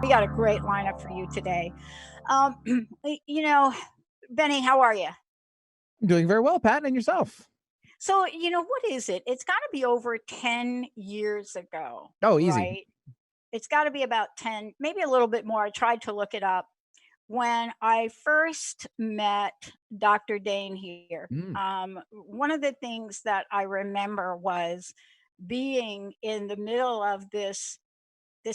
we got a great lineup for you today. Um, you know, Benny, how are you? Doing very well, Pat, and yourself? So, what is it? It's got to be over 10 years ago, Oh, easy. right? It's got to be about 10, maybe a little bit more. I tried to look it up. When I first met Dr. Dain Heer, Mm, one of the things that I remember was being in the middle of this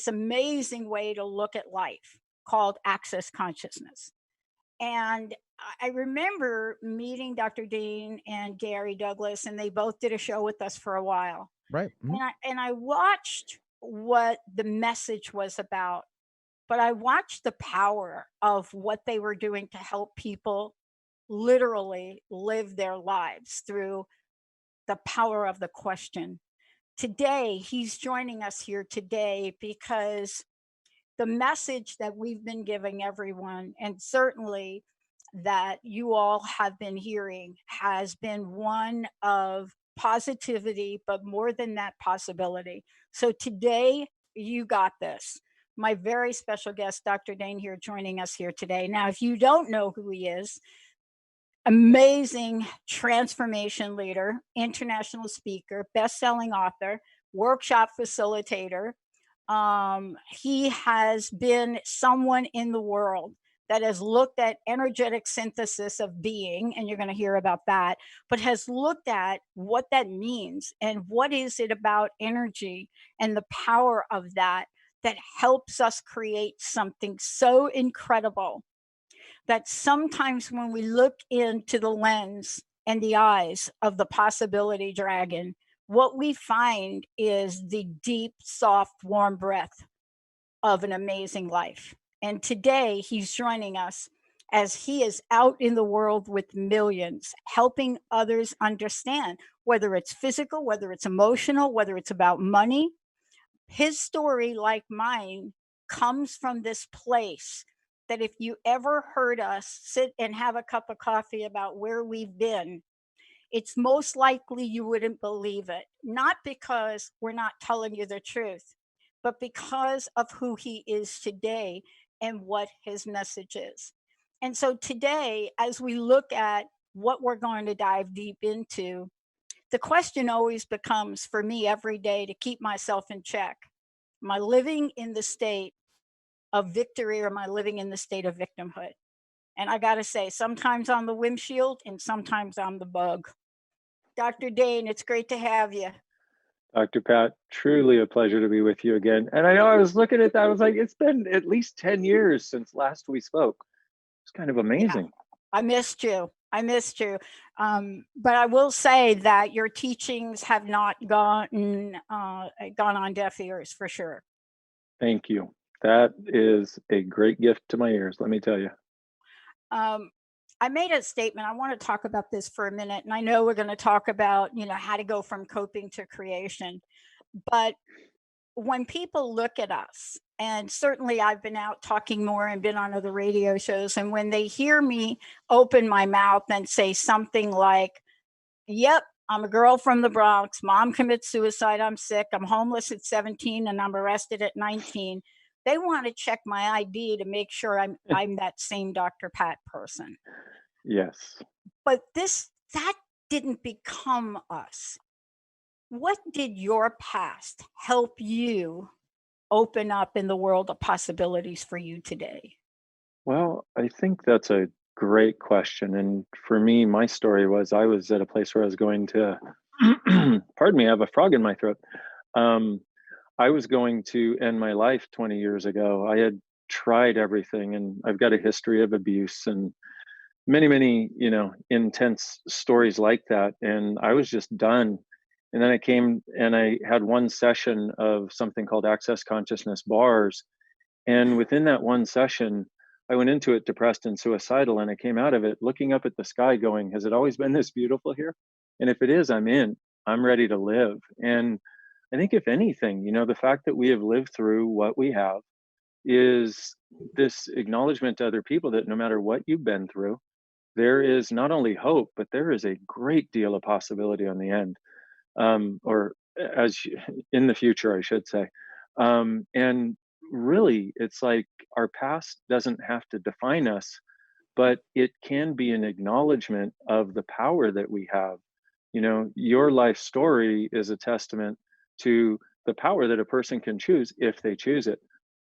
amazing way to look at life called access consciousness. And I remember meeting Dr. Dean and Gary Douglas, and they both did a show with us for a while. right. And I watched what the message was about, but I watched the power of what they were doing to help people literally live their lives through the power of the question. Today, he's joining us here today because the message that we've been giving everyone, and certainly that you all have been hearing, has been one of positivity, but more than that, possibility. So today, you got this. My very special guest, Dr. Dain here, joining us here today. Now, if you don't know who he is, amazing transformation leader, international speaker, best-selling author, workshop facilitator. He has been someone in the world that has looked at energetic synthesis of being, and you're going to hear about that, but has looked at what that means and what is it about energy and the power of that that helps us create something so incredible that sometimes when we look into the lens and the eyes of the possibility dragon, what we find is the deep, soft, warm breath of an amazing life. And today he's joining us as he is out in the world with millions, helping others understand whether it's physical, whether it's emotional, whether it's about money. His story, like mine, comes from this place that if you ever heard us sit and have a cup of coffee about where we've been, it's most likely you wouldn't believe it. Not because we're not telling you the truth, but because of who he is today and what his message is. And so today, as we look at what we're going to dive deep into, the question always becomes for me every day to keep myself in check. Am I living in the state of victory or am I living in the state of victimhood? And I got to say, sometimes I'm the windshield and sometimes I'm the bug. Dr. Dane, it's great to have you. Dr. Pat, truly a pleasure to be with you again. And I know I was looking at that, I was like, it's been at least 10 years since last we spoke. It's kind of Yeah, amazing. I missed you. I missed you. But I will say that your teachings have not gone on deaf ears for sure. Thank you. That is a great gift to my ears, let me tell you. Um, I made a statement. I want to talk about this for a minute, and I know we're going to talk about how to go from coping to creation. But when people look at us, and certainly I've been out talking more and been on other radio shows, and when they hear me open my mouth and say something like, "Yep, I'm a girl from the Bronx. Mom commits suicide. I'm sick. I'm homeless at 17 and I'm arrested at 19." They want to check my ID to make sure I'm that same Dr. Pat person. Yes. But that didn't become us. What did your past help you open up in the world of possibilities for you today? Well, I think that's a great question. And for me, my story was I was at a place where I was going to, pardon me, I have a frog in my throat. Um, I was going to end my life 20 years ago. I had tried everything and I've got a history of abuse and many, intense stories like that. And I was just done. And then I came and I had one session of something called Access Consciousness Bars. And within that one session, I went into it depressed and suicidal. And I came out of it looking up at the sky, going, has it always been this beautiful here? And if it is, I'm in. I'm ready to live. And I think, if anything, the fact that we have lived through what we have is this acknowledgement to other people that no matter what you've been through, there is not only hope, but there is a great deal of possibility on the end, or in the future, I should say. And really, it's like our past doesn't have to define us, but it can be an acknowledgement of the power that we have. You know, your life story is a testament to the power that a person can choose if they choose it.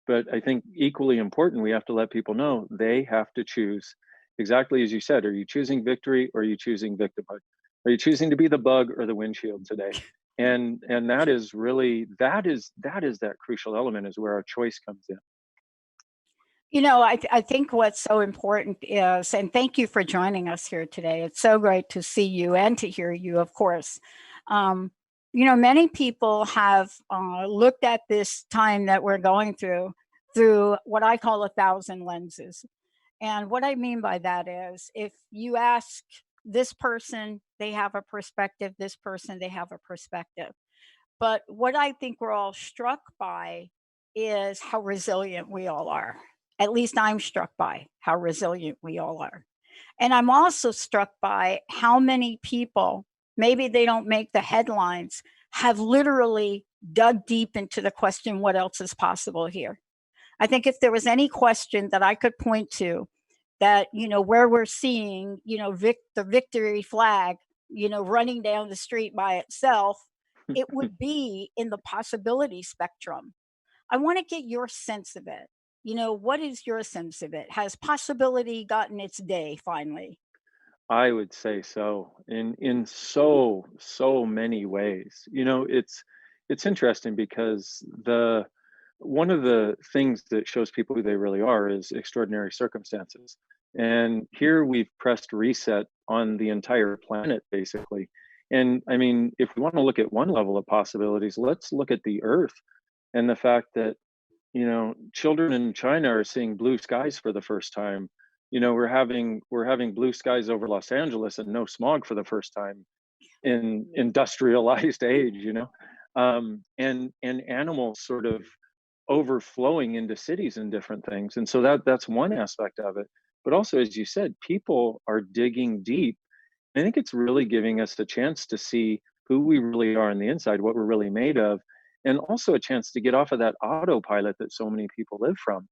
But I think equally important, we have to let people know they have to choose exactly as you said. Are you choosing victory or are you choosing victimhood? Are you choosing to be the bug or the windshield today? And that is really that is that crucial element is where our choice comes in. I think what's so important is, and thank you for joining us here today. It's so great to see you and to hear you, of course. Um, Many people have looked at this time that we're going through what I call 1,000 lenses. And what I mean by that is if you ask this person, they have a perspective, this person, they have a perspective. But what I think we're all struck by is how resilient we all are. At least I'm struck by how resilient we all are. And I'm also struck by how many people, maybe they don't make the headlines, have literally dug deep into the question, what else is possible here? I think if there was any question that I could point to that, where we're seeing, the victory flag, running down the street by itself, it would be in the possibility spectrum. I want to get your sense of it. What is your sense of it? Has possibility gotten its day finally? I would say so in so many ways. You know, it's interesting because the one of the things that shows people who they really are is extraordinary circumstances. And here we've pressed reset on the entire planet basically. And I mean, if we want to look at one level of possibilities, let's look at the earth and the fact that, you know, children in China are seeing blue skies for the first time. You know, we're having blue skies over Los Angeles and no smog for the first time in industrialized age, you know. And animals sort of overflowing into cities and different things. And so that's one aspect of it. But also, as you said, people are digging deep. I think it's really giving us a chance to see who we really are on the inside, what we're really made of, and also a chance to get off of that autopilot that so many people live from.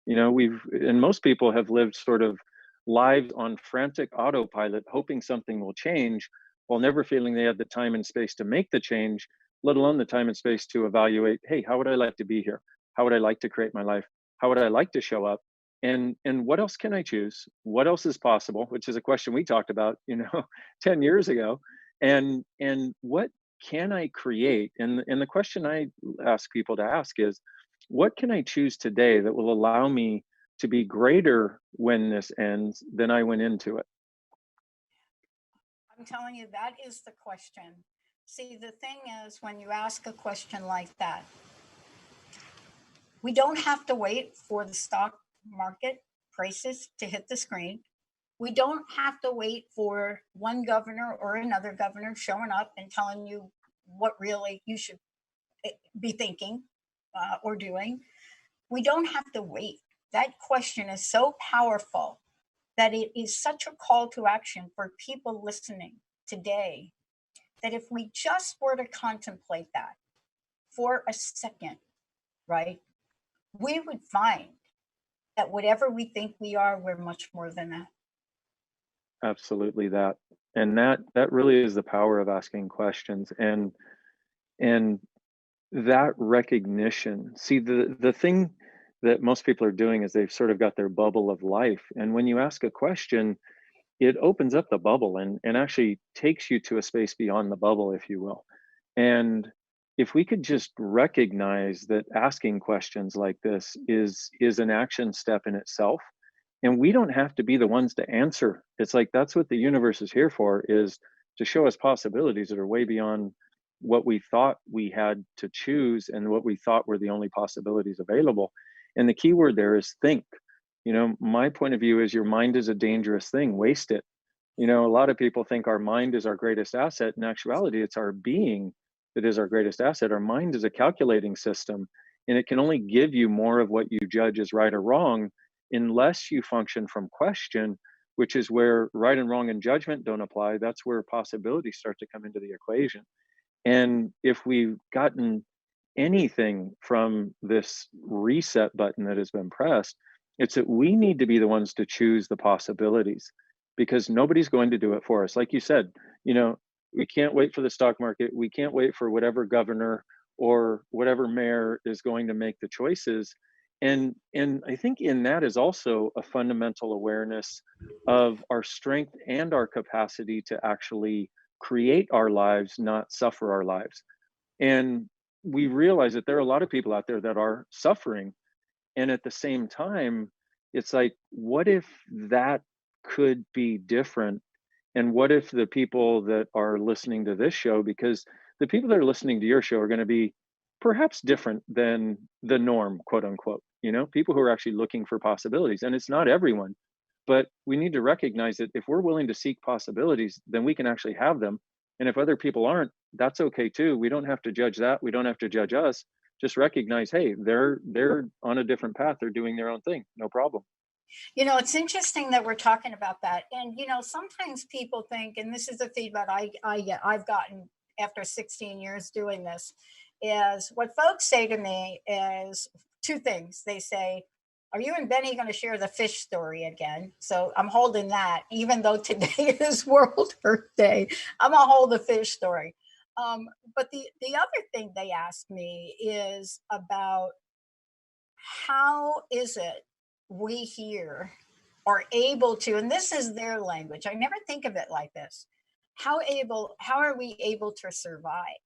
You know, and most people have lived sort of lives on frantic autopilot, hoping something will change while never feeling they have the time and space to make the change, let alone the time and space to evaluate, hey, how would I like to be here? How would I like to create my life? How would I like to show up? And what else can I choose? What else is possible? Which is a question we talked about, you know, 10 years ago. And what can I create? And the question I ask people to ask is, what can I choose today that will allow me to be greater when this ends than I went into it? I'm telling you, that is the question. See, the thing is, when you ask a question like that, we don't have to wait for the stock market prices to hit the screen. We don't have to wait for one governor or another governor showing up and telling you what really you should be thinking or doing. We don't have to wait. That question is so powerful that it is such a call to action for people listening today, that if we just were to contemplate that for a second, right, we would find that whatever we think we are, we're much more than that. Absolutely that. And that really is the power of asking questions and that recognition. See, the thing that most people are doing is they've sort of got their bubble of life. And when you ask a question, it opens up the bubble and actually takes you to a space beyond the bubble, if you will. And if we could just recognize that asking questions like this is an action step in itself, and we don't have to be the ones to answer. It's like that's what the universe is here for, is to show us possibilities that are way beyond what we thought we had to choose and what we thought were the only possibilities available. And the key word there is think. You know, my point of view is your mind is a dangerous thing. Waste it. You know, a lot of people think our mind is our greatest asset. In actuality, it's our being that is our greatest asset. Our mind is a calculating system, and it can only give you more of what you judge as right or wrong unless you function from question, which is where right and wrong and judgment don't apply. That's where possibilities start to come into the equation. And if we've gotten anything from this reset button that has been pressed, it's that we need to be the ones to choose the possibilities, because nobody's going to do it for us. Like you said, you know, we can't wait for the stock market. We can't wait for whatever governor or whatever mayor is going to make the choices. And I think in that is also a fundamental awareness of our strength and our capacity to actually create our lives, not suffer our lives. And we realize that there are a lot of people out there that are suffering. And at the same time, it's like, what if that could be different? And what if the people that are listening to this show, because the people that are listening to your show are going to be perhaps different than the norm, quote unquote, you know, people who are actually looking for possibilities. And it's not everyone, but we need to recognize that if we're willing to seek possibilities, then we can actually have them. And if other people aren't, that's okay too. We don't have to judge that. We don't have to judge us. Just recognize, hey, they're on a different path. They're doing their own thing. No problem. It's interesting that we're talking about that. And sometimes people think, and this is the feedback I've gotten after 16 years doing this, is what folks say to me is two things. They say, "Are you and Benny going to share the fish story again?" So I'm holding that, even though today is World Earth Day. I'm gonna hold the fish story. But the other thing they ask me is about how is it we here are able to, and this is their language. I never think of it like this. How are we able to survive?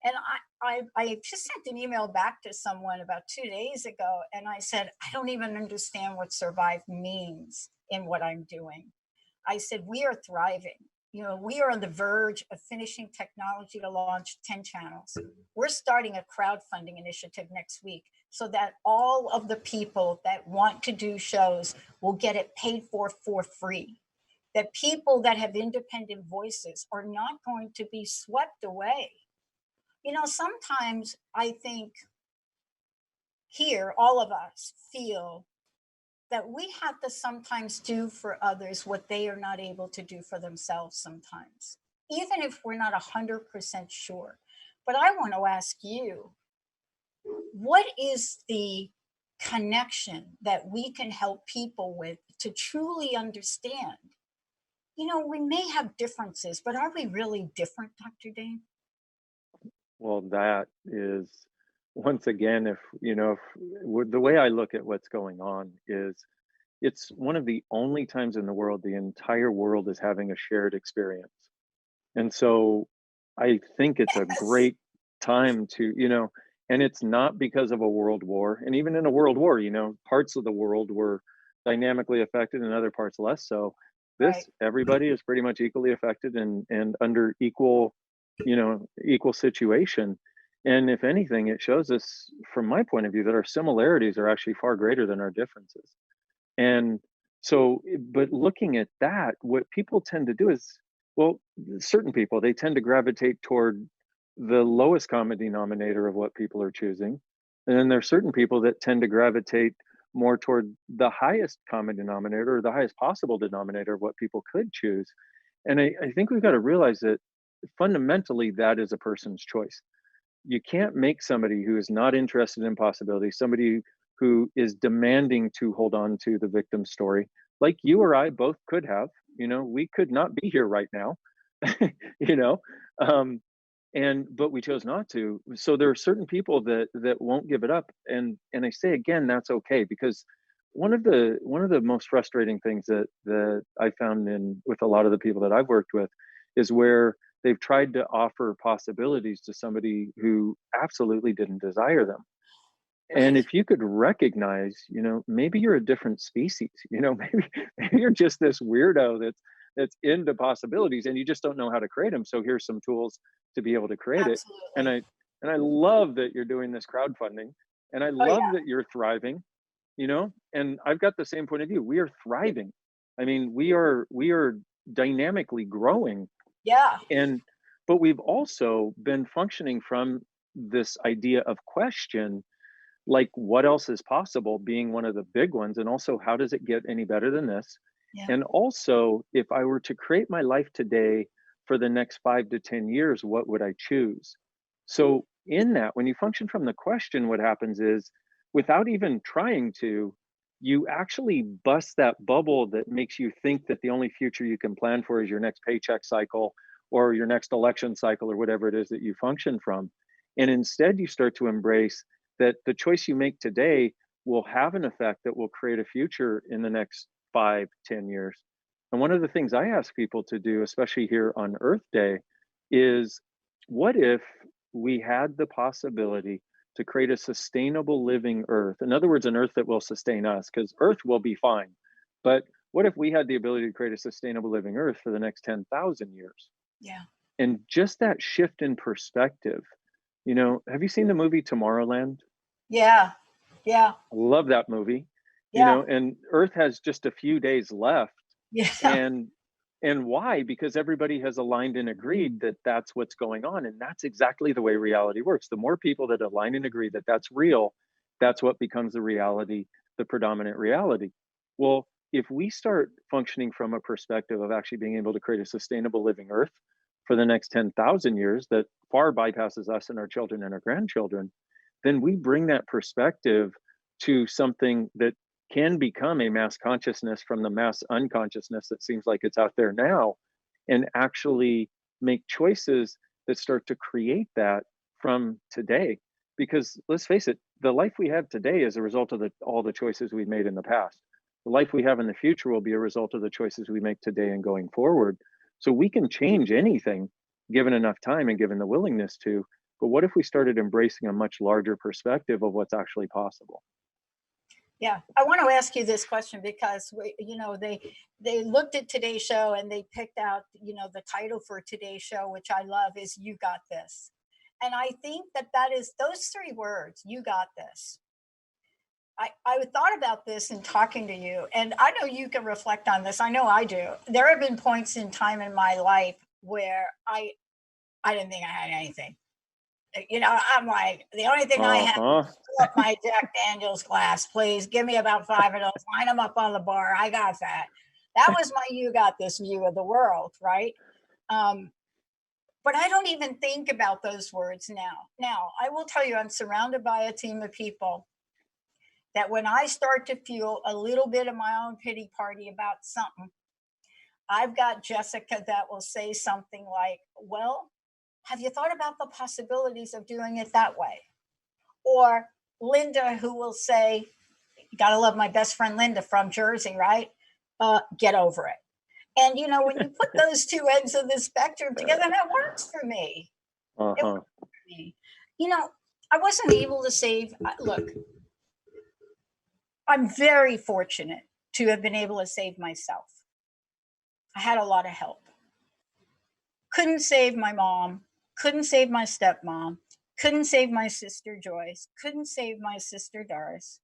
And I just sent an email back to someone about 2 days ago, and I said, I don't even understand what survive means in what I'm doing. I said, we are thriving. We are on the verge of finishing technology to launch 10 channels. We're starting a crowdfunding initiative next week so that all of the people that want to do shows will get it paid for free. That people that have independent voices are not going to be swept away. Sometimes I think here, all of us feel that we have to sometimes do for others what they are not able to do for themselves sometimes, even if we're not 100% sure. But I want to ask you, what is the connection that we can help people with to truly understand? We may have differences, but are we really different, Dr. Dane? Well, that is, once again, if you know, if, the way I look at what's going on is, it's one of the only times in the world the entire world is having a shared experience. And so I think it's a Yes. great time to, and it's not because of a world war. And even in a world war, parts of the world were dynamically affected and other parts less so. Right. This, everybody is pretty much equally affected and under equal, equal situation. And if anything, it shows us, from my point of view, that our similarities are actually far greater than our differences. And so, but looking at that, what people tend to do is, well, certain people, they tend to gravitate toward the lowest common denominator of what people are choosing. And then there's certain people that tend to gravitate more toward the highest common denominator, or the highest possible denominator of what people could choose. And I think we've got to realize that fundamentally that is a person's choice. You can't make somebody who is not interested in possibility, somebody who is demanding to hold on to the victim story, like you or I both could have. We could not be here right now. you know, um, and but we chose not to. So there are certain people that won't give it up, and I say again, that's okay, because one of the most frustrating things that I found in with a lot of the people that I've worked with is where they've tried to offer possibilities to somebody who absolutely didn't desire them. And Right. if you could recognize, maybe you're a different species, maybe you're just this weirdo that's into possibilities and you just don't know how to create them. So here's some tools to be able to create it. And Absolutely. I love that you're doing this crowdfunding, and I Oh, love yeah. that you're thriving, and I've got the same point of view. We are thriving. I mean, we are dynamically growing, Yeah. and but we've also been functioning from this idea of question, like what else is possible being one of the big ones, and also how does it get any better than this. Yeah. And also, if I were to create my life today for the next 5 to 10 years, what would I choose? So in that, when you function from the question, what happens is, without even trying to, you actually bust that bubble that makes you think that the only future you can plan for is your next paycheck cycle or your next election cycle or whatever it is that you function from. And instead, you start to embrace that the choice you make today will have an effect that will create a future in the next 5, 10 years. And one of the things I ask people to do, especially here on Earth Day, is what if we had the possibility to create a sustainable living Earth? In other words, an Earth that will sustain us, because Earth will be fine. But what if we had the ability to create a sustainable living Earth for the next 10,000 years? Yeah. And just that shift in perspective, have you seen the movie Tomorrowland? Yeah. Yeah. I love that movie. Yeah. And Earth has just a few days left. Yeah. And why? Because everybody has aligned and agreed that that's what's going on, and that's exactly the way reality works. The more people that align and agree that that's real, that's what becomes the reality, the predominant reality. Well, if we start functioning from a perspective of actually being able to create a sustainable living Earth for the next 10,000 years that far bypasses us and our children and our grandchildren, then we bring that perspective to something that can become a mass consciousness from the mass unconsciousness that seems like it's out there now, and actually make choices that start to create that from today. Because let's face it, the life we have today is a result of all the choices we've made in the past. The life we have in the future will be a result of the choices we make today and going forward. So we can change anything given enough time and given the willingness to. But what if we started embracing a much larger perspective of what's actually possible? Yeah, I want to ask you this question because they looked at today's show and they picked out the title for today's show, which I love, is "You Got This," and I think that is those three words, "You got this." I thought about this in talking to you, and I know you can reflect on this. I know I do. There have been points in time in my life where I didn't think I had anything. I'm like, the only thing I have Uh-huh. is fill up my Jack Daniels glass, please. Give me about five of those. Line them up on the bar. I got that. That was my "you got this" view of the world, right? Um, but I don't even think about those words now. Now, I will tell you, I'm surrounded by a team of people that when I start to feel a little bit of my own pity party about something, I've got Jessica that will say something like, "Well, have you thought about the possibilities of doing it that way?" Or Linda, who will say, "You gotta love my best friend Linda from Jersey, right? Get over it." And when you put those two ends of the spectrum together, that works for me. It Uh-huh. works for me. You know, I wasn't able to save. Look, I'm very fortunate to have been able to save myself. I had a lot of help. Couldn't save my mom. Couldn't save my stepmom. Couldn't save my sister Joyce. Couldn't save my sister Doris.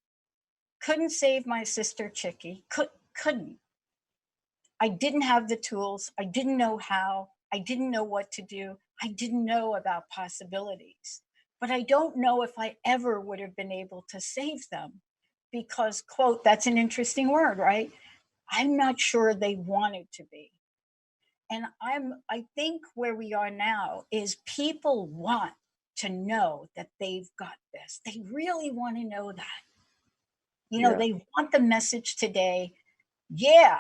Couldn't save my sister Chicky. Couldn't. I didn't have the tools. I didn't know how. I didn't know what to do. I didn't know about possibilities. But I don't know if I ever would have been able to save them because, quote, that's an interesting word, right? I'm not sure they wanted to be. And I think where we are now is people want to know that they've got this. They really want to know that. Yeah. They want the message today. Yeah,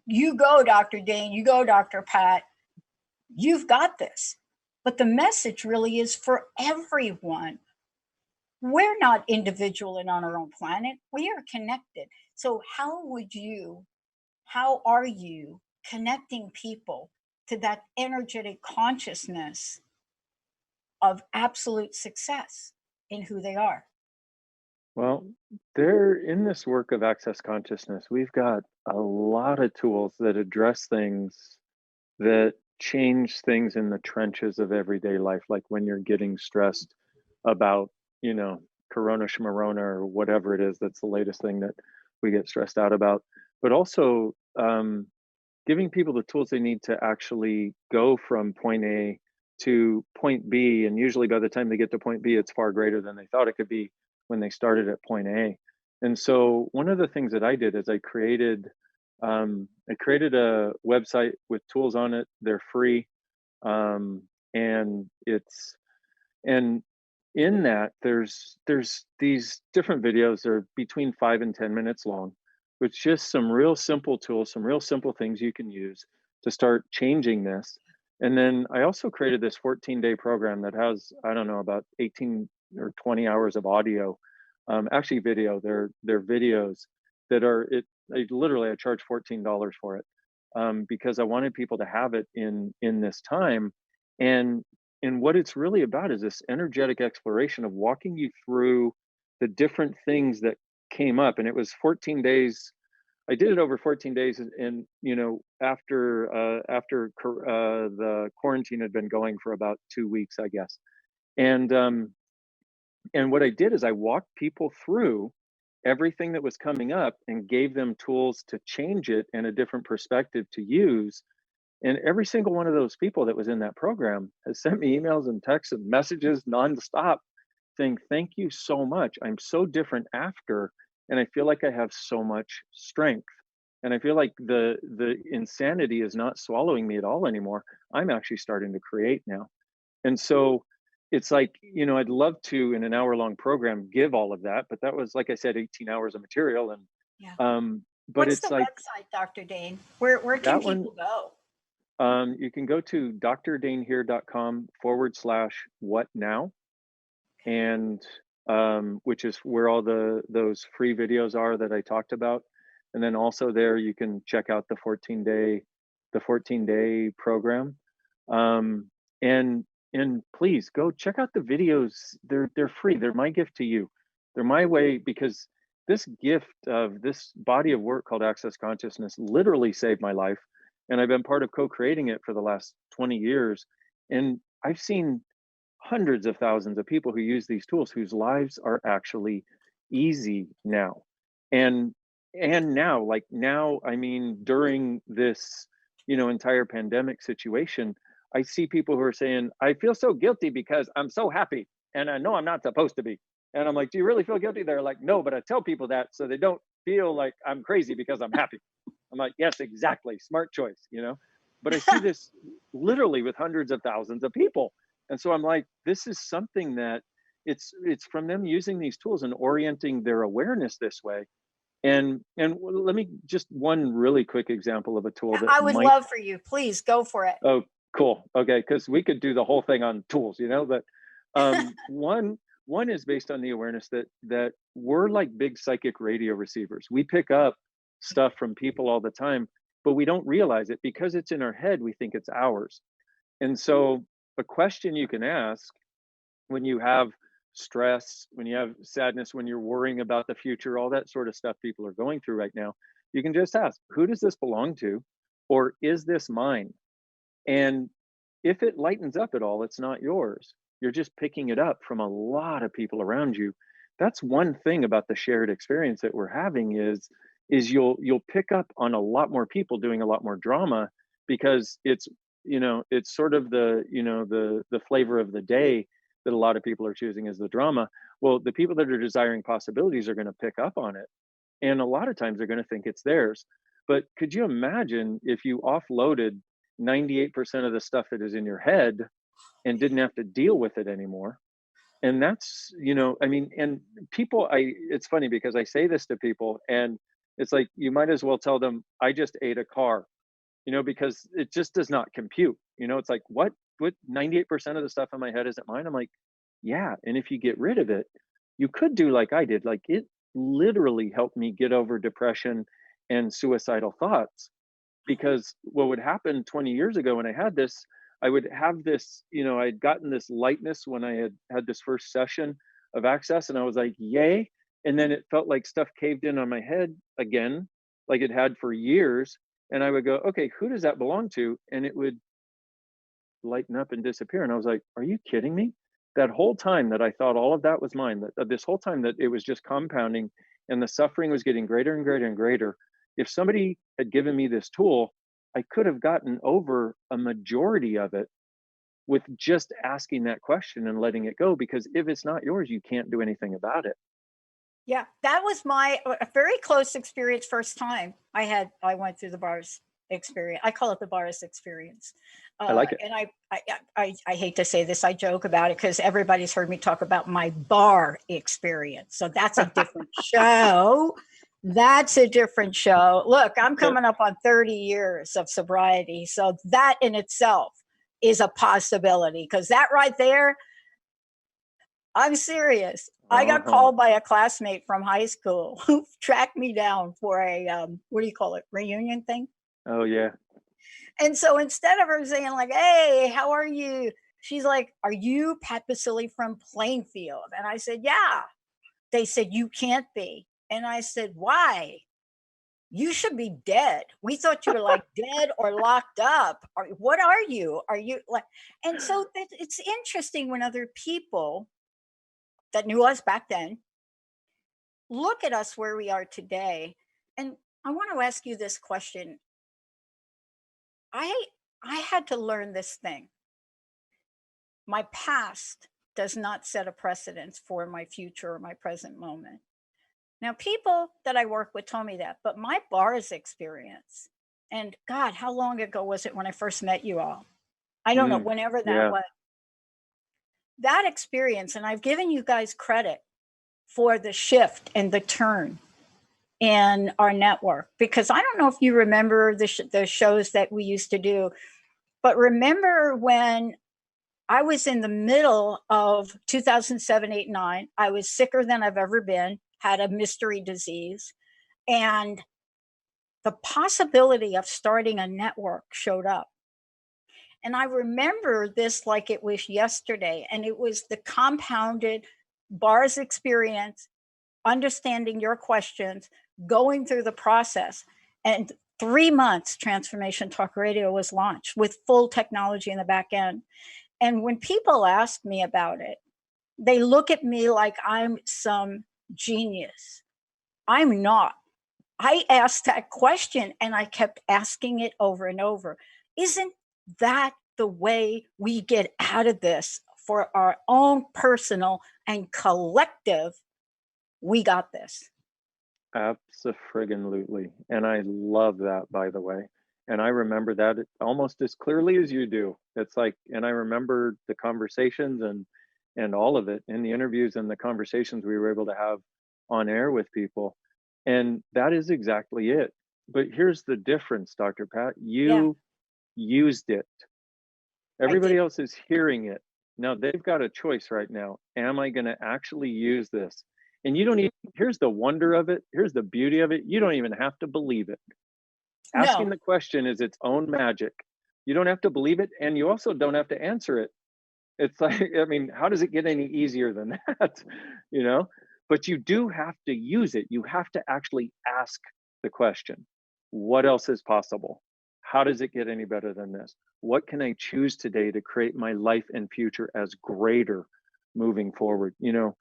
you go, Dr. Dain, you go, Dr. Pat, you've got this. But the message really is for everyone. We're not individual and on our own planet, we are connected. So, how are you connecting people to that energetic consciousness of absolute success in who they are? Well, there in this work of access consciousness, we've got a lot of tools that address things that change things in the trenches of everyday life, like when you're getting stressed about, Corona Shmarona or whatever it is that's the latest thing that we get stressed out about. But also giving people the tools they need to actually go from point A to point B. And usually by the time they get to point B, it's far greater than they thought it could be when they started at point A. And so one of the things that I did is I created a website with tools on it. They're free. And And in that, there's these different videos. They're between 5 and 10 minutes long, with just some real simple tools, some real simple things you can use to start changing this. And then I also created this 14-day program that has, I don't know, about 18 or 20 hours of audio, actually video. They're videos that are it. I charge $14 for it, because I wanted people to have it in this time. And what it's really about is this energetic exploration of walking you through the different things that came up. And it was 14 days. I did it over 14 days, and after the quarantine had been going for about 2 weeks, I guess. And what I did is I walked people through everything that was coming up and gave them tools to change it and a different perspective to use. And every single one of those people that was in that program has sent me emails and texts and messages nonstop saying, "Thank you so much. I'm so different after, and I feel like I have so much strength. And I feel like the insanity is not swallowing me at all anymore. I'm actually starting to create now." And so it's like, I'd love to, in an hour-long program, give all of that, but that was, like I said, 18 hours of material. And Yeah. but What's the it's like website, Dr. Dane? Where can that one. people go? You can go to drdainheer.com/what now, and which is where all those free videos are that I talked about. And then also there you can check out the 14-day program. Um, and please go check out the videos. They're free. They're my gift to you. They're my way, because this gift of this body of work called Access Consciousness literally saved my life. And I've been part of co-creating it for the last 20 years. And I've seen hundreds of thousands of people who use these tools whose lives are actually easy now. And now, like now, I mean, during this, entire pandemic situation, I see people who are saying, "I feel so guilty because I'm so happy and I know I'm not supposed to be." And I'm like, "Do you really feel guilty?" They're like, "No, but I tell people that so they don't feel like I'm crazy because I'm happy." I'm like, "Yes, exactly. Smart choice. But I see this literally with hundreds of thousands of people. And so I'm like, this is something that it's from them using these tools and orienting their awareness this way. And let me just one really quick example of a tool that I would might. love for you. Please go for it. Oh, cool. Okay, because we could do the whole thing on tools. But one is based on the awareness that we're like big psychic radio receivers. We pick up stuff from people all the time, but we don't realize it because it's in our head. We think it's ours. And so a question you can ask when you have stress, when you have sadness, when you're worrying about the future, all that sort of stuff people are going through right now, you can just ask, who does this belong to? Or is this mine? And if it lightens up at all, it's not yours. You're just picking it up from a lot of people around you. That's one thing about the shared experience that we're having is you'll pick up on a lot more people doing a lot more drama, because it's sort of the flavor of the day that a lot of people are choosing is the drama. Well, the people that are desiring possibilities are going to pick up on it, and a lot of times they're going to think it's theirs. But could you imagine if you offloaded 98% of the stuff that is in your head and didn't have to deal with it anymore? And that's, I mean, and people, it's funny because I say this to people, and it's like, you might as well tell them, I just ate a car, because it just does not compute. It's like, what 98% of the stuff in my head isn't mine? I'm like, yeah. And if you get rid of it, you could do like I did. Like, it literally helped me get over depression and suicidal thoughts. Because what would happen 20 years ago when I had this, I would have this, I'd gotten this lightness when I had this first session of access, and I was like, yay. And then it felt like stuff caved in on my head again, like it had for years. And I would go, okay, who does that belong to? And it would lighten up and disappear. And I was like, are you kidding me? That whole time that I thought all of that was mine, that this whole time that it was just compounding and the suffering was getting greater and greater and greater. If somebody had given me this tool, I could have gotten over a majority of it with just asking that question and letting it go. Because if it's not yours, you can't do anything about it. Yeah, that was my a very close experience. First time I went through the bars experience. I call it the bars experience. I like it. And I hate to say this, I joke about it because everybody's heard me talk about my bar experience. So that's a different show. That's a different show. Look, I'm coming up on 30 years of sobriety. So that in itself is a possibility, because that right there, I'm serious. I got called by a classmate from high school who tracked me down for a, what do you call it, reunion thing? Oh, yeah. And so instead of her saying like, "Hey, how are you?" She's like, "Are you Pat Basili from Plainfield?" And I said, "Yeah." They said, "You can't be." And I said, "Why? You should be dead. We thought you were like dead or locked up. What are you? Are you like?" And so it's interesting when other people that knew us back then look at us where we are today. And I want to ask you this question. I I had to learn this thing. My past does not set a precedence for my future or my present moment. Now, people that I work with told me that, but my bars experience, and God, how long ago was it when I first met you all? I don't know, whenever that Yeah. was. That experience, and I've given you guys credit for the shift and the turn in our network, because I don't know if you remember the shows that we used to do, but remember when I was in the middle of 2007, 8, 9. I was sicker than I've ever been, had a mystery disease, and the possibility of starting a network showed up. And I remember this like it was yesterday, and it was the compounded bars experience, understanding your questions, going through the process. And 3 months, Transformation Talk Radio was launched with full technology in the back end. And when people ask me about it, they look at me like I'm some genius. I'm not. I asked that question and I kept asking it over and over. Isn't that the way we get out of this for our own personal and collective? We got this. Abso-friggin-lutely. And I love that, by the way. And I remember that almost as clearly as you do. It's like, and I remember the conversations and all of it in the interviews and the conversations we were able to have on air with people. And that is exactly it. But here's the difference, Dr. Pat. Yeah, You used it. I Everybody did. else is hearing it. Now they've got a choice right now. Am I going to actually use this? And you don't even, here's the wonder of it. Here's the beauty of it. You don't even have to believe it. Asking No, the question is its own magic. You don't have to believe it. And you also don't have to answer it. It's like, I mean, how does it get any easier than that? You know, but you do have to use it. You have to actually ask the question, what else is possible? How does it get any better than this? What can I choose today to create my life and future as greater moving forward? You know,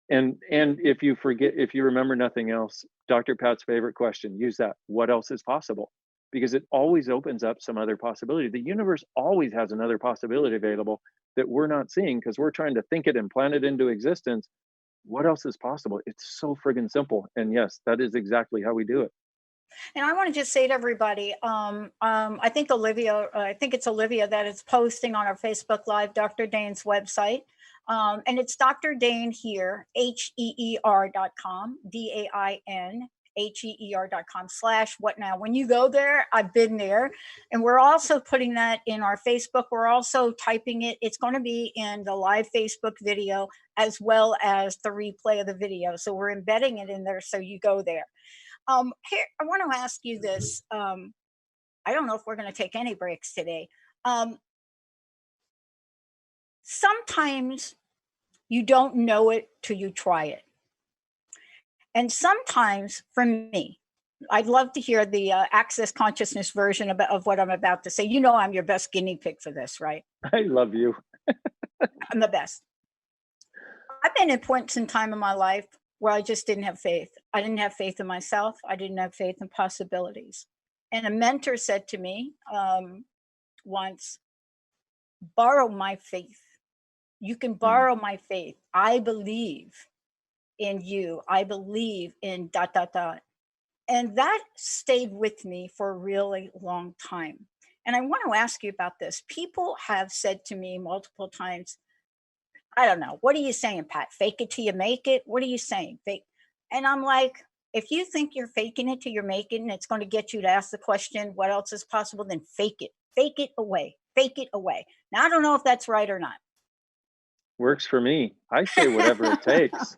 and if you forget, if you remember nothing else, Dr. Pat's favorite question, use that. What else is possible? Because it always opens up some other possibility. The universe always has another possibility available that we're not seeing because we're trying to think it and plan it into existence. What else is possible? It's so friggin' simple. And yes, that is exactly how we do it. and I want to just say to everybody, I think it's Olivia that is posting on our Facebook Live Dr. Dain's website. And it's Dr. Dain Heer, HEER.com, DAIN, HEER.com / what now. When you go there, I've been there. And we're also putting that in our Facebook. We're also typing it. It's going to be in the live Facebook video as well as the replay of the video. So we're embedding it in there so you go there. Here, I want to ask you this. I don't know if we're going to take any breaks today. Um, Sometimes you don't know it till you try it. And sometimes, for me, I'd love to hear the access consciousness version of what I'm about to say. You know, I'm your best guinea pig for this, right? I love you. I'm the best. I've been in points in time in my life where I just didn't have faith. I didn't have faith in myself. I didn't have faith in possibilities. And a mentor said to me once, borrow my faith. You can borrow my faith. I believe in you. I believe in ... And that stayed with me for a really long time. And I want to ask you about this. People have said to me multiple times, I don't know, what are you saying, Pat? Fake it till you make it? What are you saying? Fake. And I'm like, if you think you're faking it till you're making it and it's going to get you to ask the question, what else is possible? Then fake it. Fake it away. Fake it away. Now, I don't know if that's right or not. Works for me. I say whatever it takes.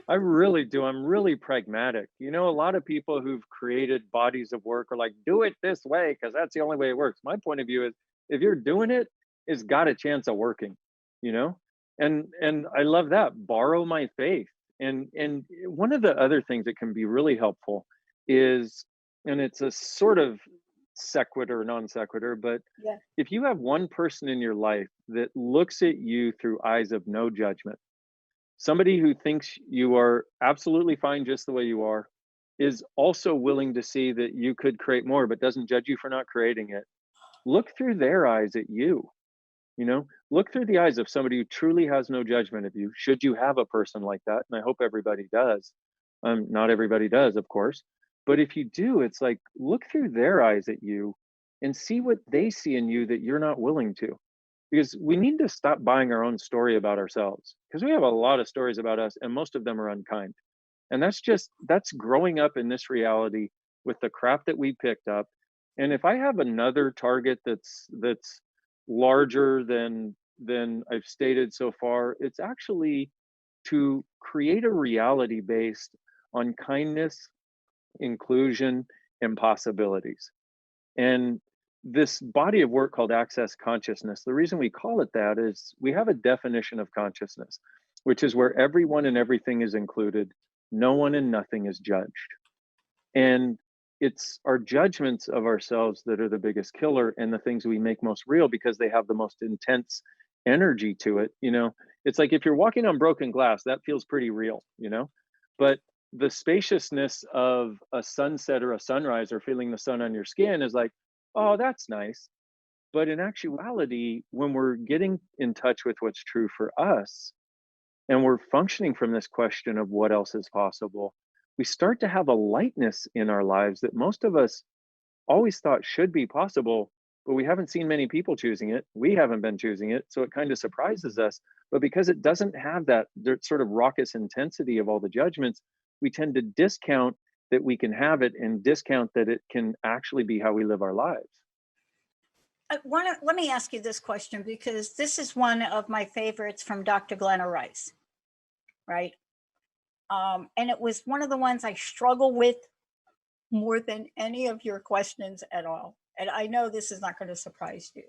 I really do. I'm really pragmatic. You know, a lot of people who've created bodies of work are like, do it this way because that's the only way it works. My point of view is if you're doing it, it's got a chance of working, you know? And I love that. Borrow my faith. And one of the other things that can be really helpful is, and it's a sort of sequitur, non sequitur, but Yeah. if you have one person in your life that looks at you through eyes of no judgment, somebody who thinks you are absolutely fine just the way you are, is also willing to see that you could create more, but doesn't judge you for not creating it. Look through their eyes at you, you know, look through the eyes of somebody who truly has no judgment of you. Should you have a person like that? And I hope everybody does. Not everybody does, of course. But if you do, it's like, look through their eyes at you and see what they see in you that you're not willing to, because we need to stop buying our own story about ourselves, because we have a lot of stories about us and most of them are unkind. And that's growing up in this reality with the crap that we picked up. And if I have another target that's larger than I've stated so far, it's actually to create a reality based on kindness, inclusion, and possibilities. And this body of work called Access Consciousness, the reason we call it that is we have a definition of consciousness, which is where everyone and everything is included, no one and nothing is judged. And it's our judgments of ourselves that are the biggest killer and the things we make most real because they have the most intense energy to it. You know, it's like if you're walking on broken glass, that feels pretty real, you know? But the spaciousness of a sunset or a sunrise or feeling the sun on your skin is like, oh, that's nice. But in actuality, when we're getting in touch with what's true for us and we're functioning from this question of what else is possible, we start to have a lightness in our lives that most of us always thought should be possible, but we haven't seen many people choosing it. We haven't been choosing it. So it kind of surprises us. But because it doesn't have that sort of raucous intensity of all the judgments, we tend to discount that we can have it and discount that it can actually be how we live our lives. Let me ask you this question, because this is one of my favorites from Dr. Glenna Rice, right? And it was one of the ones I struggle with more than any of your questions at all. And I know this is not going to surprise you.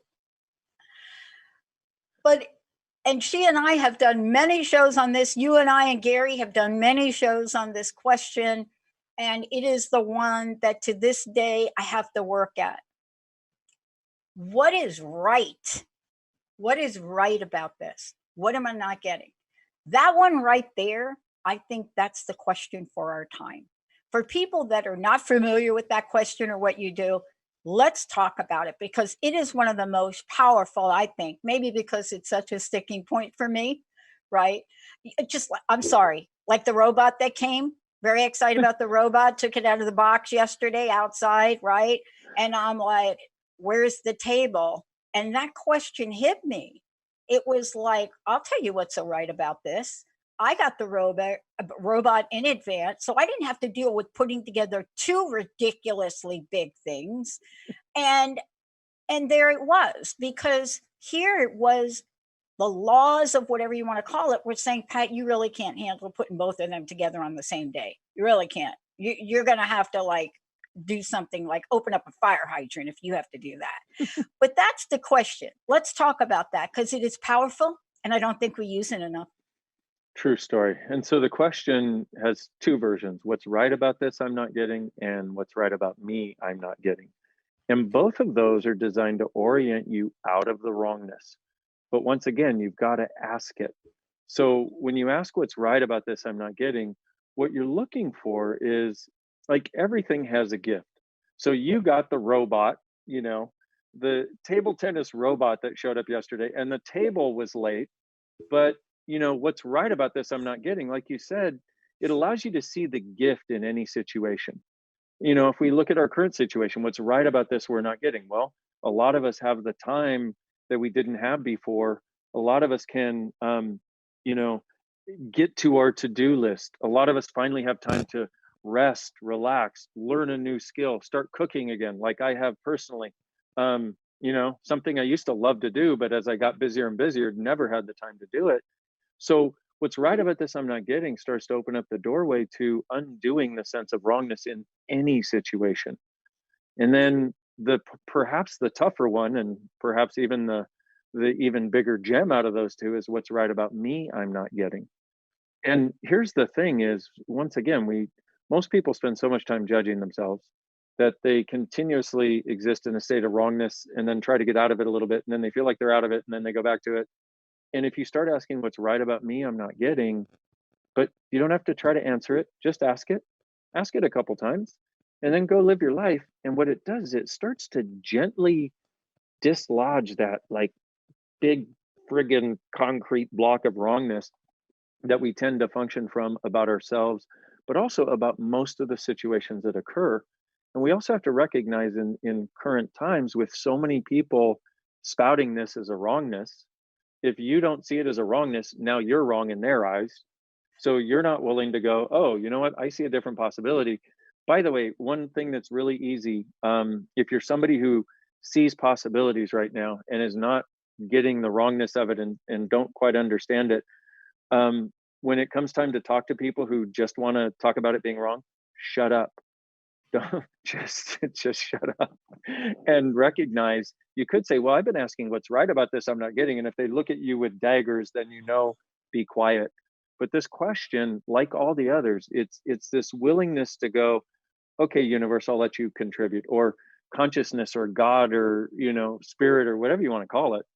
And she and I have done many shows on this. You and I and Gary have done many shows on this question. And it is the one that to this day I have to work at. What is right? What is right about this? What am I not getting? That one right there, I think that's the question for our time. For people that are not familiar with that question or what you do, let's talk about it, because it is one of the most powerful, I think, maybe because it's such a sticking point for me, right? Just, I'm sorry, like the robot that came, very excited about the robot, took it out of the box yesterday outside, right? And I'm like, where's the table? And that question hit me. It was like, I'll tell you what's so right about this. I got the robot in advance, so I didn't have to deal with putting together two ridiculously big things. And there it was, because here it was, the laws of whatever you want to call it were saying, Pat, you really can't handle putting both of them together on the same day. You really can't. You're going to have to like do something like open up a fire hydrant if you have to do that. But that's the question. Let's talk about that, because it is powerful and I don't think we use it enough. True story. And so the question has two versions: what's right about this I'm not getting, and what's right about me I'm not getting. And both of those are designed to orient you out of the wrongness. But once again, you've got to ask it. So when you ask what's right about this I'm not getting, what you're looking for is, like, everything has a gift. So you got the robot, you know, the table tennis robot that showed up yesterday, and the table was late. But, you know, what's right about this I'm not getting, like you said, it allows you to see the gift in any situation. You know, if we look at our current situation, what's right about this we're not getting? Well, A lot of us have the time that we didn't have before. A lot of us can, you know, get to our to-do list. A lot of us finally have time to rest, relax, learn a new skill, start cooking again, like I have personally. Something I used to love to do, but as I got busier and busier, never had the time to do it. So what's right about this I'm not getting starts to open up the doorway to undoing the sense of wrongness in any situation. And then perhaps the tougher one, and perhaps even the even bigger gem out of those two, is what's right about me I'm not getting. And here's the thing is, once again, we most people spend so much time judging themselves that they continuously exist in a state of wrongness and then try to get out of it a little bit, and then they feel like they're out of it and then they go back to it. And if you start asking what's right about me I'm not getting, but you don't have to try to answer it, just ask it. Ask it a couple times and then go live your life. And what it does, it starts to gently dislodge that like big friggin' concrete block of wrongness that we tend to function from about ourselves, but also about most of the situations that occur. And we also have to recognize in current times with so many people spouting this as a wrongness, if you don't see it as a wrongness, now you're wrong in their eyes. So you're not willing to go, oh, you know what? I see a different possibility. By the way, one thing that's really easy, if you're somebody who sees possibilities right now and is not getting the wrongness of it and don't quite understand it, when it comes time to talk to people who just want to talk about it being wrong, shut up. Don't just shut up and recognize. You could say, well, I've been asking what's right about this I'm not getting. And if they look at you with daggers, then be quiet. But this question, like all the others, it's this willingness to go, okay, universe, I'll let you contribute, or consciousness or God or spirit or whatever you want to call it,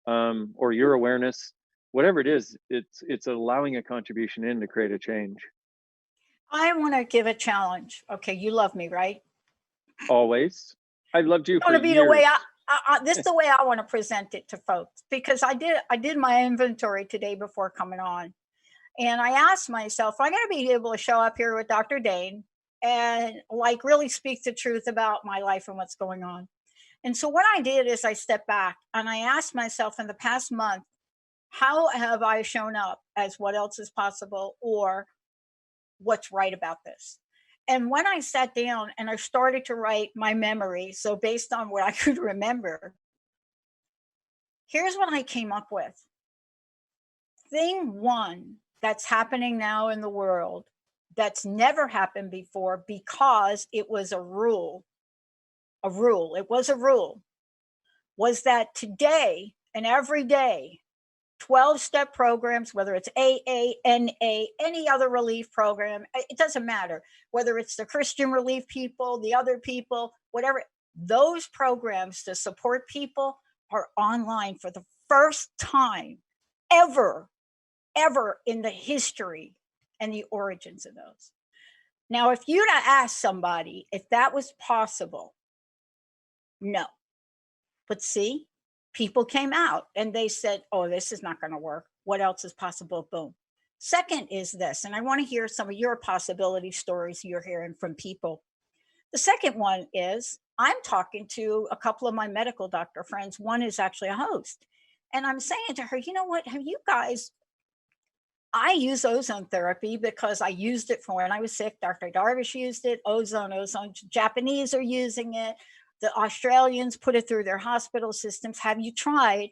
or your awareness, whatever it is, it's allowing a contribution in to create a change. I want to give a challenge. Okay, you love me, right? Always. I loved you It's going for to be the way years. this is the way I want to present it to folks, because I did my inventory today before coming on, and I asked myself, I got to be able to show up here with Dr. Dain and like really speak the truth about my life and what's going on. And so what I did is I stepped back and I asked myself in the past month, how have I shown up as what else is possible or what's right about this? And when I sat down and I started to write my memory, so based on what I could remember, here's what I came up with. Thing one that's happening now in the world that's never happened before because it was a rule, it was a rule, was that today and every day 12-step programs, whether it's AA, NA, any other relief program, it doesn't matter. Whether it's the Christian relief people, the other people, whatever, those programs to support people are online for the first time ever, ever in the history and the origins of those. Now, if you'd have asked somebody if that was possible, no. But see, people came out and they said, oh, this is not going to work. What else is possible? Boom. Second is this, and I want to hear some of your possibility stories you're hearing from people. The second one is I'm talking to a couple of my medical doctor friends. One is actually a host. And I'm saying to her, you know what? Have you guys, I use ozone therapy because I used it for when I was sick. Dr. Darvish used it. Ozone. Japanese are using it. The Australians put it through their hospital systems. Have you tried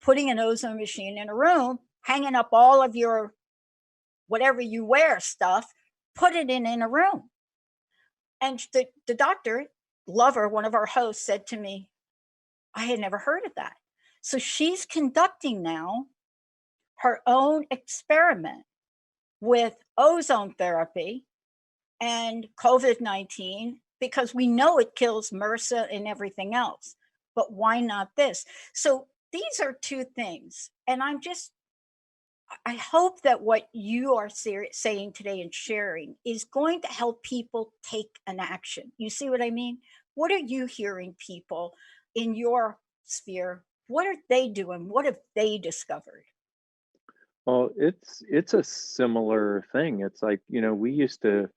putting an ozone machine in a room, hanging up all of your whatever you wear stuff, put it in a room? And the doctor, Lover, one of our hosts, said to me, I had never heard of that. So she's conducting now her own experiment with ozone therapy and COVID-19 because we know it kills MRSA and everything else. But why not this? So these are two things. And I hope that what you are saying today and sharing is going to help people take an action. You see what I mean? What are you hearing people in your sphere? What are they doing? What have they discovered? Well, it's a similar thing. It's like, we used to,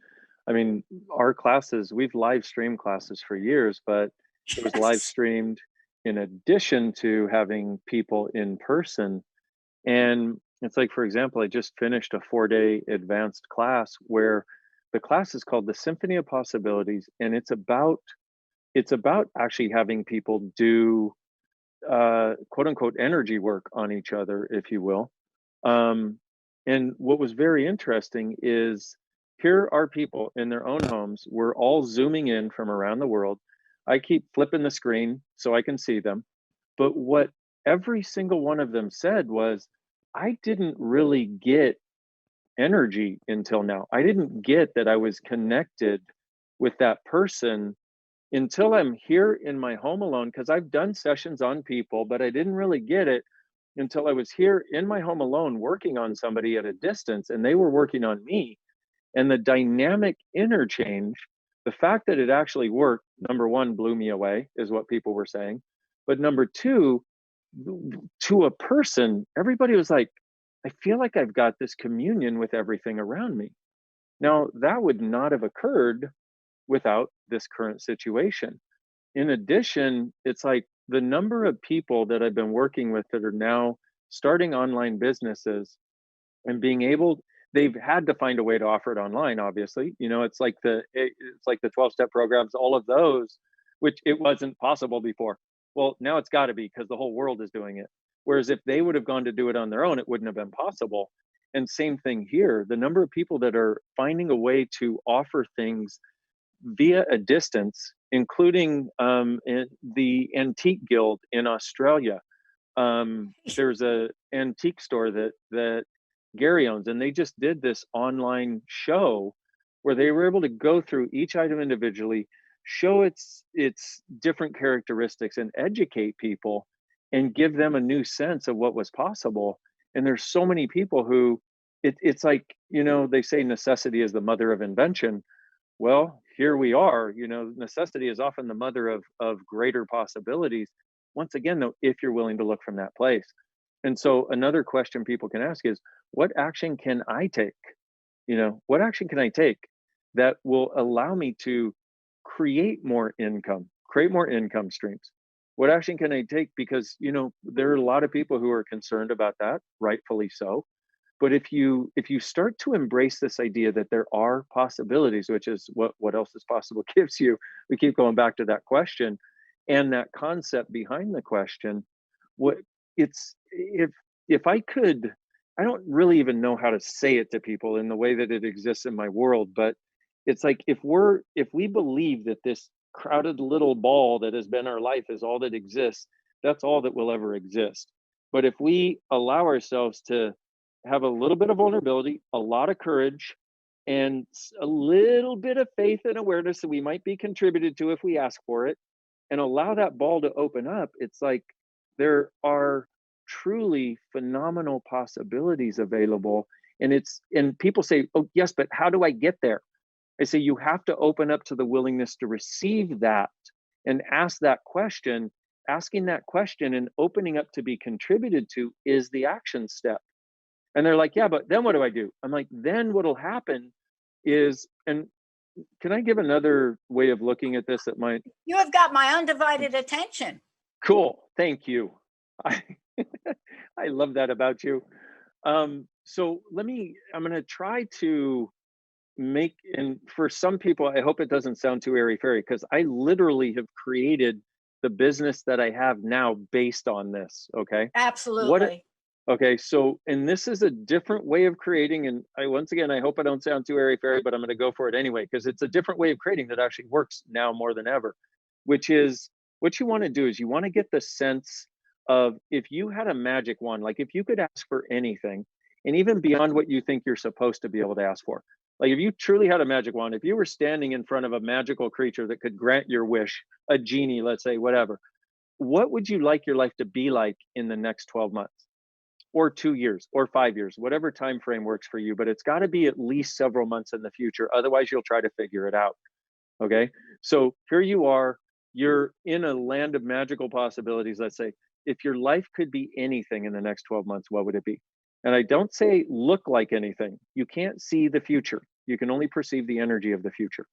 I mean, our classes, we've live streamed classes for years, but it was live Yes. streamed. in addition to having people in person. And it's like, for example, I just finished a 4-day advanced class where the class is called the Symphony of Possibilities, and it's about actually having people do quote unquote energy work on each other, if you will. Um, and what was very interesting is here are people in their own homes. We're all zooming in from around the world. I keep flipping the screen so I can see them. But what every single one of them said was, I didn't really get energy until now. I didn't get that I was connected with that person until I'm here in my home alone, because I've done sessions on people, but I didn't really get it until I was here in my home alone working on somebody at a distance and they were working on me. And the dynamic interchange, the fact that it actually worked, number one, blew me away, is what people were saying. But number two, to a person, everybody was like, I feel like I've got this communion with everything around me. Now, that would not have occurred without this current situation. In addition, it's like the number of people that I've been working with that are now starting online businesses and being able, they've had to find a way to offer it online, obviously. It's like the 12-step programs, all of those, which it wasn't possible before. Well, now it's got to be, because the whole world is doing it. Whereas if they would have gone to do it on their own, it wouldn't have been possible. And same thing here, the number of people that are finding a way to offer things via a distance, including in the Antique Guild in Australia. There's a antique store that Gary owns, and they just did this online show where they were able to go through each item individually, show its different characteristics, and educate people and give them a new sense of what was possible. And there's so many people who it's like, they say necessity is the mother of invention. Well, here we are. Necessity is often the mother of greater possibilities. Once again, though, if you're willing to look from that place. And so another question people can ask is, what action can I take? What action can I take that will allow me to create more income streams? What action can I take? Because, there are a lot of people who are concerned about that, rightfully so. But if you start to embrace this idea that there are possibilities, which is what else is possible gives you, we keep going back to that question and that concept behind the question. What it's if I could, I don't really even know how to say it to people in the way that it exists in my world, but it's like, if we believe that this crowded little ball that has been our life is all that exists, that's all that will ever exist. But if we allow ourselves to have a little bit of vulnerability, a lot of courage, and a little bit of faith and awareness that we might be contributed to if we ask for it, and allow that ball to open up, it's like there are truly phenomenal possibilities available. And people say, oh, yes, but how do I get there? I say, you have to open up to the willingness to receive that and ask that question. Asking that question and opening up to be contributed to is the action step. And they're like, yeah, but then what do I do? I'm like, then what'll happen is, and can I give another way of looking at this that might? You have got my undivided attention. Cool. Thank you. I I love that about you. So I'm going to try to make, and for some people, I hope it doesn't sound too airy fairy, because I literally have created the business that I have now based on this. Okay. What, Absolutely. Okay, so, and this is a different way of creating, and once again, I hope I don't sound too airy fairy, but I'm going to go for it anyway, because it's a different way of creating that actually works now more than ever. Which is, what you want to do is you want to get the sense of, if you had a magic wand, like if you could ask for anything, and even beyond what you think you're supposed to be able to ask for. Like if you truly had a magic wand, if you were standing in front of a magical creature that could grant your wish, a genie, let's say, whatever, what would you like your life to be like in the next 12 months? Or 2 years or 5 years, whatever time frame works for you, but it's got to be at least several months in the future. Otherwise, you'll try to figure it out. Okay. So here you are, you're in a land of magical possibilities. Let's say, if your life could be anything in the next 12 months, what would it be? And I don't say look like anything. You can't see the future. You can only perceive the energy of the future.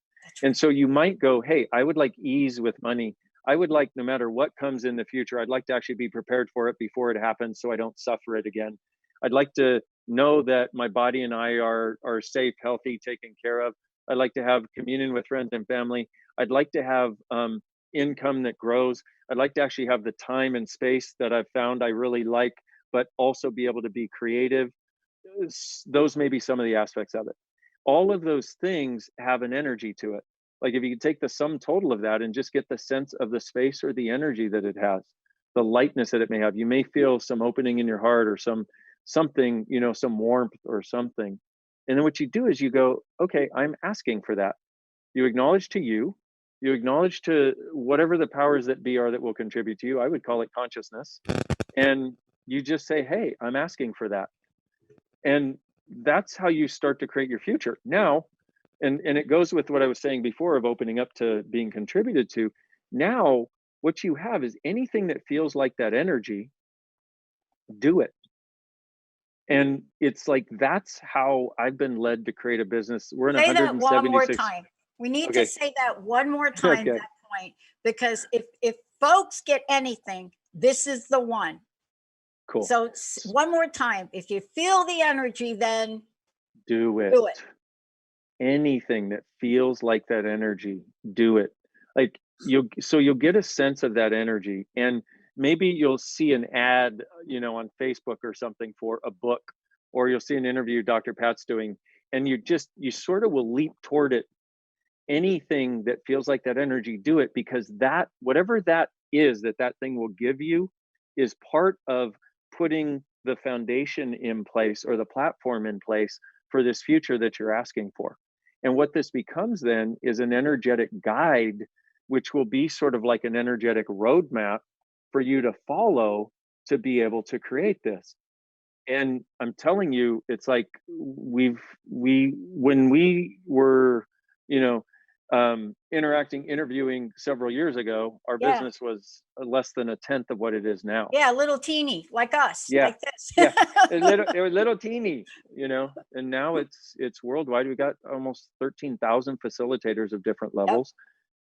And so you might go, hey, I would like ease with money. I would like, no matter what comes in the future, I'd like to actually be prepared for it before it happens so I don't suffer it again. I'd like to know that my body and I are safe, healthy, taken care of. I'd like to have communion with friends and family. I'd like to have income that grows. I'd like to actually have the time and space that I've found I really like, but also be able to be creative. Those may be some of the aspects of it. All of those things have an energy to it. Like if you take the sum total of that and just get the sense of the space or the energy that it has, the lightness that it may have, you may feel some opening in your heart or something, some warmth or something. And then what you do is you go, okay, I'm asking for that. You acknowledge to you acknowledge to whatever the powers that be are that will contribute to you. I would call it consciousness. And you just say, hey, I'm asking for that. And that's how you start to create your future. Now, and it goes with what I was saying before of opening up to being contributed to. Now, what you have is anything that feels like that energy, do it. And it's like that's how I've been led to create a business. We're in Say that one more 176. time. We need to Okay. say that one more time, Okay. that point, because if folks get anything, this is the one. Cool. So one more time, if you feel the energy, then do it. do it. Anything that feels like that energy, do it. Like you'll get a sense of that energy, and maybe you'll see an ad, on Facebook or something for a book, or you'll see an interview Dr. Pat's doing, and you sort of will leap toward it. Anything that feels like that energy, do it, because that whatever that is that thing will give you is part of putting the foundation in place or the platform in place for this future that you're asking for. And what this becomes then is an energetic guide, which will be sort of like an energetic roadmap for you to follow to be able to create this. And I'm telling you, it's like when we were, you know, interviewing several years ago, our Yeah. business was less than a tenth of what it is now. Yeah, little teeny, like us, Yeah. like this. Yeah, it was little teeny, and now it's worldwide. We got almost 13,000 facilitators of different levels,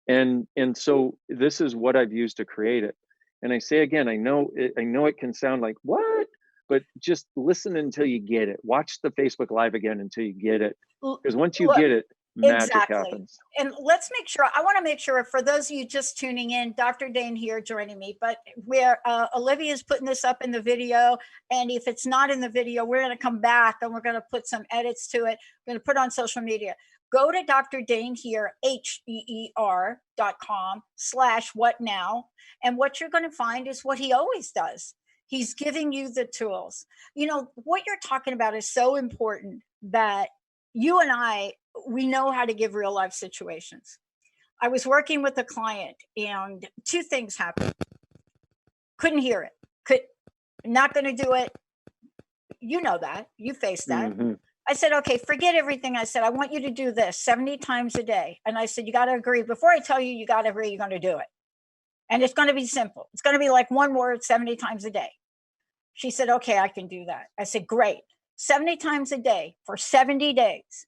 and so this is what I've used to create it. And I say again, I know it can sound like what, but just listen until you get it. Watch the Facebook Live again until you get it, because once you Look, get it, magic exactly. happens. And let's make sure, I want to make sure for those of you just tuning in, Dr. Dain Heer joining me, but where Olivia's putting this up in the video. And if it's not in the video, we're going to come back and we're going to put some edits to it. We're going to put it on social media. Go to Dr. Dain Heer, HEER.com/what now. And what you're going to find is what he always does. He's giving you the tools. What you're talking about is so important that you and I, we know how to give real life situations. I was working with a client and two things happened. Couldn't hear it. Not going to do it. You know that. You faced that. Mm-hmm. I said, okay, forget everything. I said, I want you to do this 70 times a day. And I said, you got to agree. Before I tell you, you got to agree you're going to do it. And it's going to be simple. It's going to be like one word 70 times a day. She said, okay, I can do that. I said, great. 70 times a day for 70 days.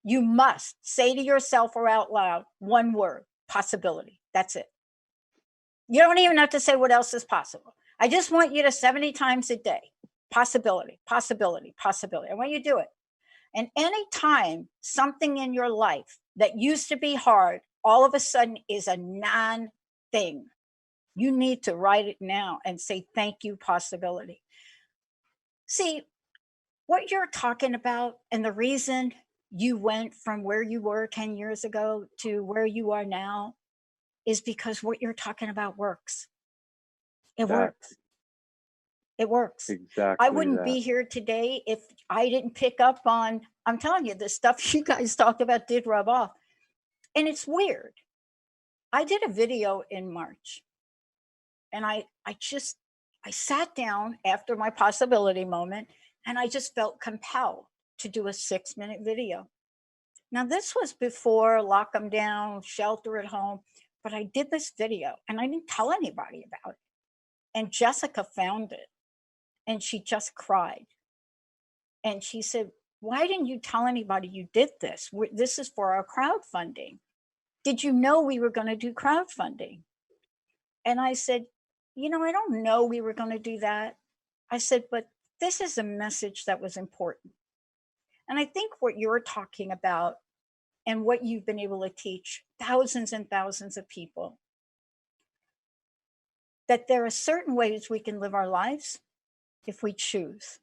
You must say to yourself or out loud one word, possibility. That's it. You don't even have to say what else is possible. I just want you to 70 times a day, possibility, possibility, possibility. I want you to do it. And anytime something in your life that used to be hard, all of a sudden is a non-thing, you need to write it now and say, thank you, possibility. See, what you're talking about and the reason you went from where you were 10 years ago to where you are now is because what you're talking about works. It works. It works. Exactly. I wouldn't be here today if I didn't pick up on, I'm telling you, the stuff you guys talked about did rub off. And it's weird. I did a video in March and I sat down after my possibility moment and I just felt compelled to do a 6-minute video. Now, this was before lock them down, shelter at home, but I did this video and I didn't tell anybody about it. And Jessica found it and she just cried. And she said, why didn't you tell anybody you did this? This is for our crowdfunding. Did you know we were going to do crowdfunding? And I said, I don't know we were going to do that. I said, but this is a message that was important. And I think what you're talking about and what you've been able to teach thousands and thousands of people, that there are certain ways we can live our lives if we choose.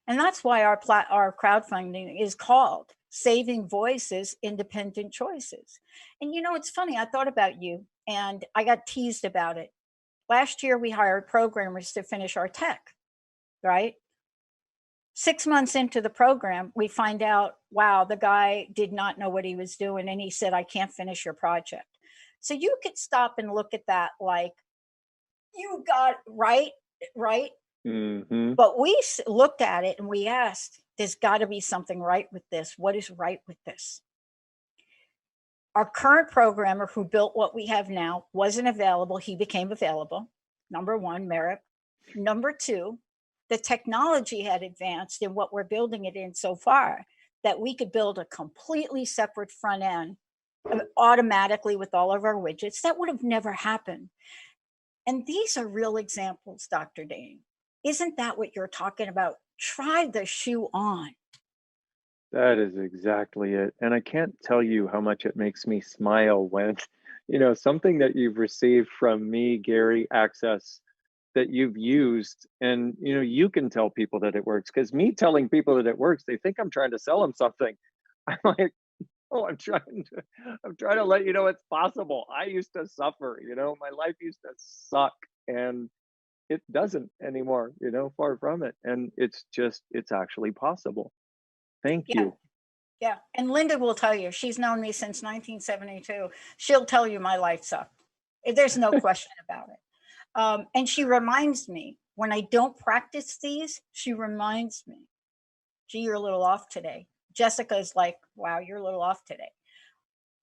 And that's why our crowdfunding is called Saving Voices, Independent Choices. And it's funny, I thought about you and I got teased about it. Last year, we hired programmers to finish our tech, right? 6 months into the program, we find out, wow, the guy did not know what he was doing. And he said, I can't finish your project. So you could stop and look at that like, you got right, right? Hmm. But we looked at it and we asked, there's got to be something right with this. What is right with this? Our current programmer who built what we have now wasn't available. He became available. Number one, merit. Number two, the technology had advanced in what we're building it in so far that we could build a completely separate front end automatically with all of our widgets. That would have never happened. And these are real examples, Dr. Dain. Isn't that what you're talking about? Try the shoe on. That is exactly it. And I can't tell you how much it makes me smile when, something that you've received from me, Gary, access that you've used, and you can tell people that it works. Because me telling people that it works, they think I'm trying to sell them something. I'm like, oh, I'm trying to let you know it's possible. I used to suffer, my life used to suck, and it doesn't anymore, far from it. And it's actually possible. Thank Yeah, you. yeah. And Linda will tell you, she's known me since 1972. She'll tell you my life sucked. There's no question about it. And she reminds me when I don't practice these, she reminds me, gee, you're a little off today. Jessica is like, wow, you're a little off today.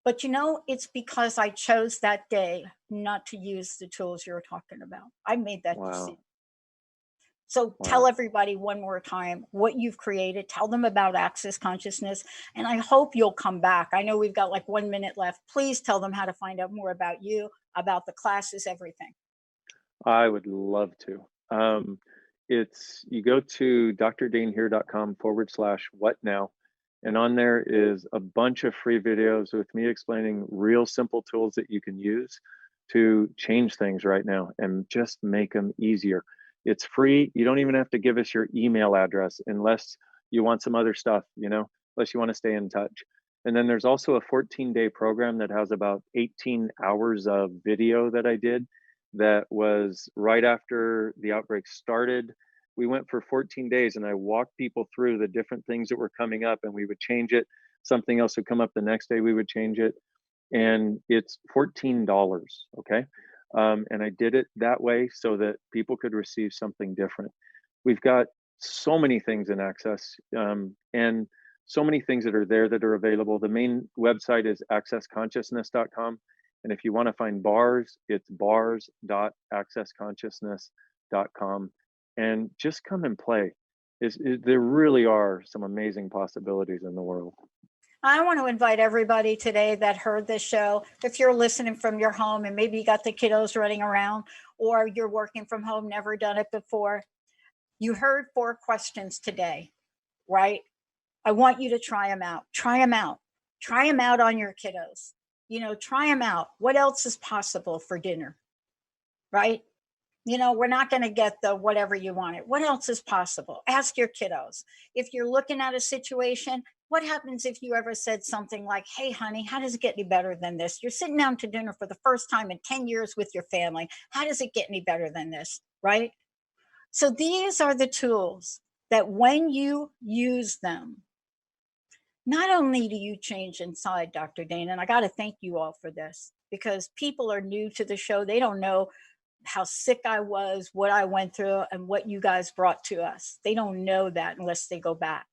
But it's because I chose that day not to use the tools you're talking about. I made that decision. Wow. So tell Wow. everybody one more time what you've created. Tell them about Access Consciousness. And I hope you'll come back. I know we've got like 1 minute left. Please tell them how to find out more about you, about the classes, everything. I would love to. It's you go to drdainheer.com/what now. And on there is a bunch of free videos with me explaining real simple tools that you can use to change things right now and just make them easier. It's free. You don't even have to give us your email address unless you want some other stuff, unless you want to stay in touch. And then there's also a 14-day program that has about 18 hours of video that I did that was right after the outbreak started. We went for 14 days and I walked people through the different things that were coming up, and we would change it. Something else would come up the next day, we would change it. And it's $14. Okay. And I did it that way so that people could receive something different. We've got so many things in Access, and so many things that are there that are available. The main website is accessconsciousness.com. And if you want to find bars, it's bars.accessconsciousness.com. And just come and play. There really are some amazing possibilities in the world. I want to invite everybody today that heard this show. If you're listening from your home and maybe you got the kiddos running around or you're working from home, never done it before, you heard 4 questions today, right? I want you to try them out. Try them out. Try them out on your kiddos. Try them out. What else is possible for dinner, right? We're not going to get the whatever you wanted. What else is possible? Ask your kiddos. If you're looking at a situation, what happens if you ever said something like, hey, honey, how does it get any better than this? You're sitting down to dinner for the first time in 10 years with your family. How does it get any better than this? Right? So these are the tools that when you use them, not only do you change inside, Dr. Dain, and I got to thank you all for this because people are new to the show. They don't know how sick I was, what I went through, and what you guys brought to us. They don't know that unless they go back.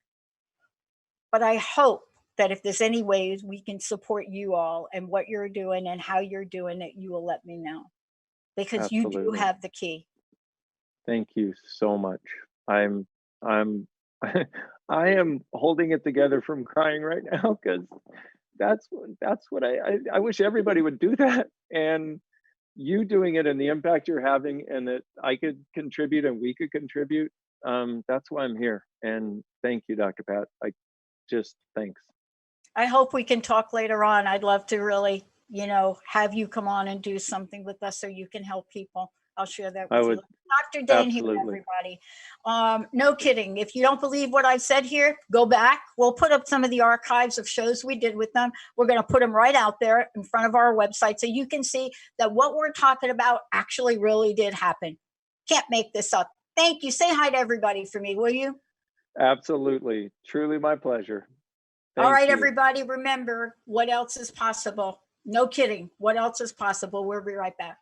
But I hope that if there's any ways we can support you all and what you're doing and how you're doing it, you will let me know because you do Absolutely. have the key. Thank you so much. I'm I am holding it together from crying right now because that's what I wish everybody would do that. And you doing it and the impact you're having, and that I could contribute and we could contribute. That's why I'm here. And thank you, Dr. Pat. I just thanks. I hope we can talk later on. I'd love to really, have you come on and do something with us so you can help people. I'll share that I with you. would Dr. Dain Heer, absolutely. everybody. No kidding. If you don't believe what I've said here, go back. We'll put up some of the archives of shows we did with them. We're going to put them right out there in front of our website so you can see that what we're talking about actually really did happen. Can't make this up. Thank you. Say hi to everybody for me, will you? Absolutely. Truly my pleasure. All right, You. everybody, remember what else is possible. No kidding. What else is possible? We'll be right back.